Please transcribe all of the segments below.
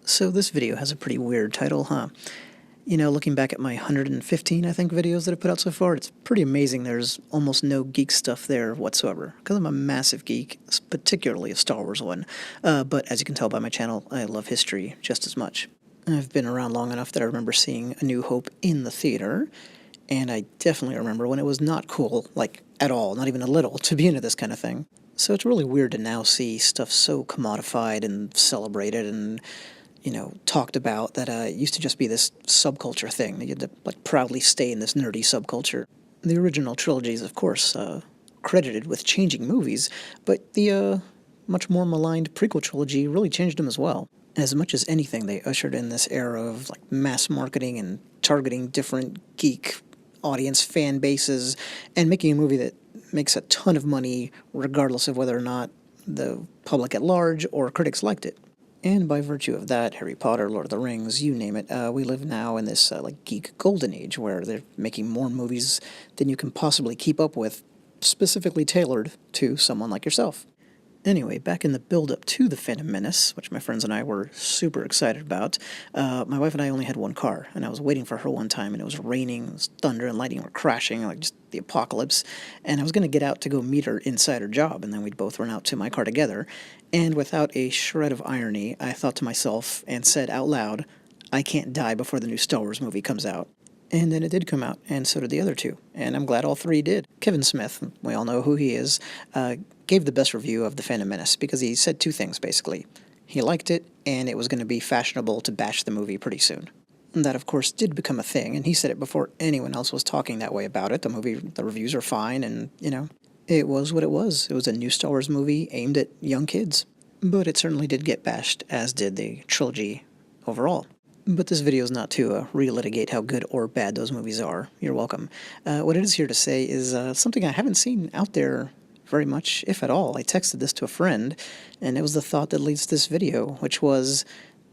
So this video has a pretty weird title, huh? You know, looking back at my 115, I think, videos that I've put out so far, it's pretty amazing there's almost no geek stuff there whatsoever, because I'm a massive geek, particularly a Star Wars one. But as you can tell by my channel, I love history just as much. I've been around long enough that I remember seeing A New Hope in the theater, and I definitely remember when it was not cool, like, at all, not even a little, to be into this kind of thing. So it's really weird to now see stuff so commodified and celebrated and talked about that it used to just be this subculture thing. You had to like proudly stay in this nerdy subculture. The original trilogy is, of course, credited with changing movies, but the much more maligned prequel trilogy really changed them as well. As much as anything, they ushered in this era of like mass marketing and targeting different geek audience fan bases and making a movie that makes a ton of money regardless of whether or not the public at large or critics liked it. And by virtue of that, Harry Potter, Lord of the Rings, you name it, we live now in this like geek golden age where they're making more movies than you can possibly keep up with, specifically tailored to someone like yourself. Anyway, back in the build-up to The Phantom Menace, which my friends and I were super excited about, my wife and I only had one car, and I was waiting for her one time, and it was raining, it was thunder and lightning were crashing, like just the apocalypse, and I was going to get out to go meet her inside her job, and then we'd both run out to my car together, and without a shred of irony, I thought to myself and said out loud, I can't die before the new Star Wars movie comes out. And then it did come out, and so did the other two, and I'm glad all three did. Kevin Smith, we all know who he is, gave the best review of The Phantom Menace because he said two things, basically. He liked it, and it was going to be fashionable to bash the movie pretty soon. And that, of course, did become a thing, and he said it before anyone else was talking that way about it. The reviews are fine, and, it was what it was. It was a new Star Wars movie aimed at young kids. But it certainly did get bashed, as did the trilogy overall. But this video is not to relitigate how good or bad those movies are. You're welcome. What it is here to say is something I haven't seen out there very much, if at all. I texted this to a friend, and it was the thought that leads to this video, which was,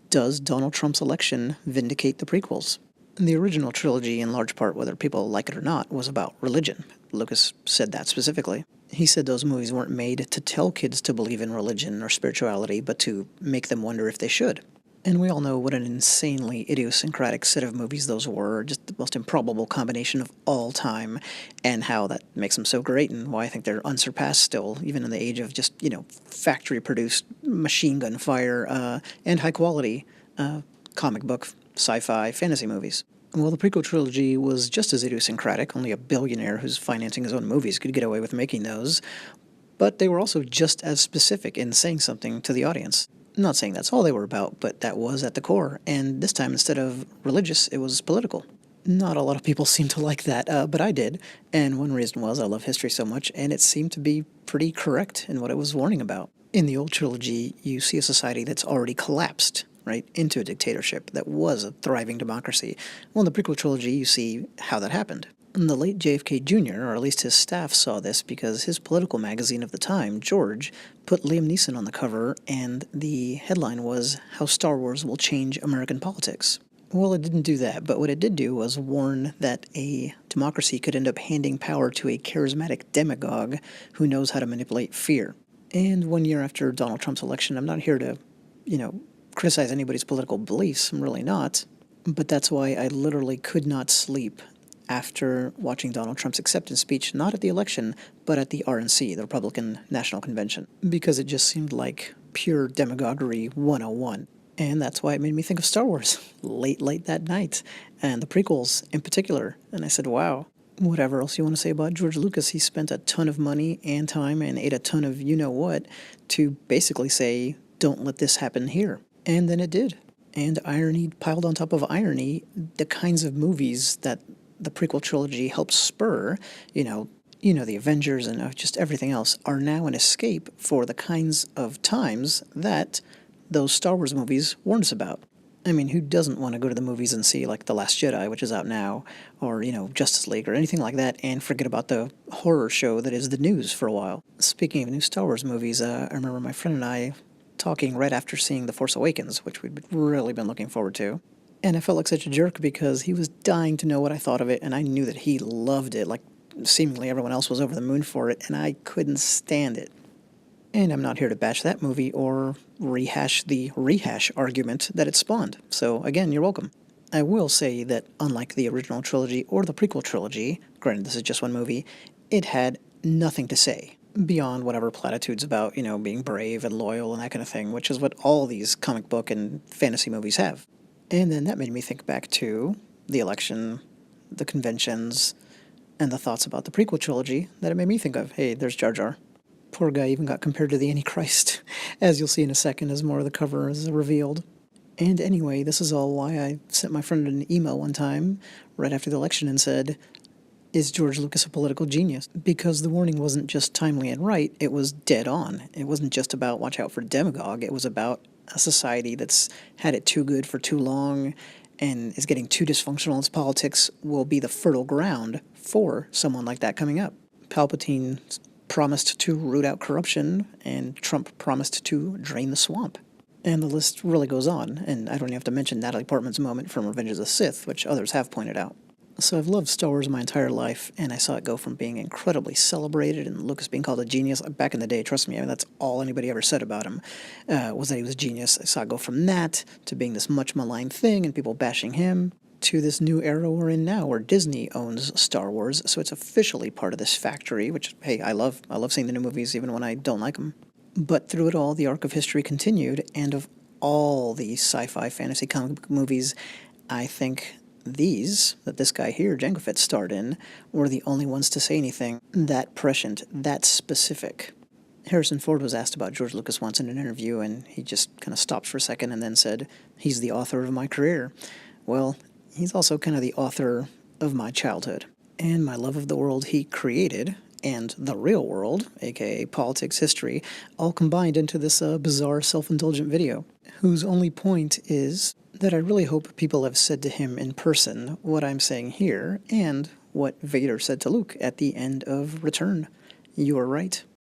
does Donald Trump's election vindicate the prequels? The original trilogy, in large part, whether people like it or not, was about religion. Lucas said that specifically. He said those movies weren't made to tell kids to believe in religion or spirituality, but to make them wonder if they should. And we all know what an insanely idiosyncratic set of movies those were, just the most improbable combination of all time, and how that makes them so great, and why I think they're unsurpassed still, even in the age of just, factory-produced machine gun fire and high-quality comic book, sci-fi, fantasy movies. Well, the prequel trilogy was just as idiosyncratic. Only a billionaire who's financing his own movies could get away with making those, but they were also just as specific in saying something to the audience. I'm not saying that's all they were about, but that was at the core, and this time, instead of religious, it was political. Not a lot of people seem to like that, but I did, and one reason was I love history so much, and it seemed to be pretty correct in what it was warning about. In the old trilogy, you see a society that's already collapsed, right, into a dictatorship that was a thriving democracy. Well, in the prequel trilogy, you see how that happened. And the late JFK Jr., or at least his staff, saw this because his political magazine of the time, George, put Liam Neeson on the cover, and the headline was, How Star Wars Will Change American Politics. Well, it didn't do that, but what it did do was warn that a democracy could end up handing power to a charismatic demagogue who knows how to manipulate fear. And 1 year after Donald Trump's election, I'm not here to, criticize anybody's political beliefs. I'm really not. But that's why I literally could not sleep after watching Donald Trump's acceptance speech, not at the election, but at the RNC, the Republican National Convention, because it just seemed like pure demagoguery 101. And that's why it made me think of Star Wars late that night, and the prequels in particular. And I said, wow, whatever else you want to say about George Lucas, he spent a ton of money and time and ate a ton of you-know-what to basically say, don't let this happen here. And then it did. And irony piled on top of irony, the kinds of movies that the prequel trilogy helped spur, the Avengers and just everything else, are now an escape for the kinds of times that those Star Wars movies warned us about. I mean, who doesn't want to go to the movies and see, like, The Last Jedi, which is out now, or, Justice League, or anything like that, and forget about the horror show that is the news for a while? Speaking of new Star Wars movies, I remember my friend and I talking right after seeing The Force Awakens, which we'd really been looking forward to. And I felt like such a jerk because he was dying to know what I thought of it, and I knew that he loved it, like seemingly everyone else was over the moon for it, and I couldn't stand it. And I'm not here to bash that movie or rehash the rehash argument that it spawned. So, again, you're welcome. I will say that unlike the original trilogy or the prequel trilogy, granted this is just one movie, it had nothing to say beyond whatever platitudes about, being brave and loyal and that kind of thing, which is what all these comic book and fantasy movies have. And then that made me think back to the election, the conventions, and the thoughts about the prequel trilogy that it made me think of. Hey, there's Jar Jar. Poor guy even got compared to the Antichrist, as you'll see in a second as more of the cover is revealed. And anyway, this is all why I sent my friend an email one time right after the election and said, is George Lucas a political genius? Because the warning wasn't just timely and right, it was dead on. It wasn't just about watch out for demagogue, it was about a society that's had it too good for too long and is getting too dysfunctional in its politics will be the fertile ground for someone like that coming up. Palpatine promised to root out corruption, and Trump promised to drain the swamp. And the list really goes on, and I don't even have to mention Natalie Portman's moment from Revenge of the Sith, which others have pointed out. So I've loved Star Wars my entire life, and I saw it go from being incredibly celebrated and Lucas being called a genius. Back in the day, trust me, that's all anybody ever said about him, was that he was a genius. I saw it go from that to being this much maligned thing and people bashing him, to this new era we're in now where Disney owns Star Wars, so it's officially part of this factory, which, hey, I love seeing the new movies even when I don't like them. But through it all, the arc of history continued, and of all the sci-fi fantasy comic book movies, I think these, that this guy here, Jango Fett, starred in, were the only ones to say anything that prescient, that specific. Harrison Ford was asked about George Lucas once in an interview, and he just kind of stopped for a second and then said, he's the author of my career. Well, he's also kind of the author of my childhood, and my love of the world he created, and the real world, aka politics, history, all combined into this bizarre self-indulgent video, whose only point is that I really hope people have said to him in person what I'm saying here, and what Vader said to Luke at the end of Return. You are right.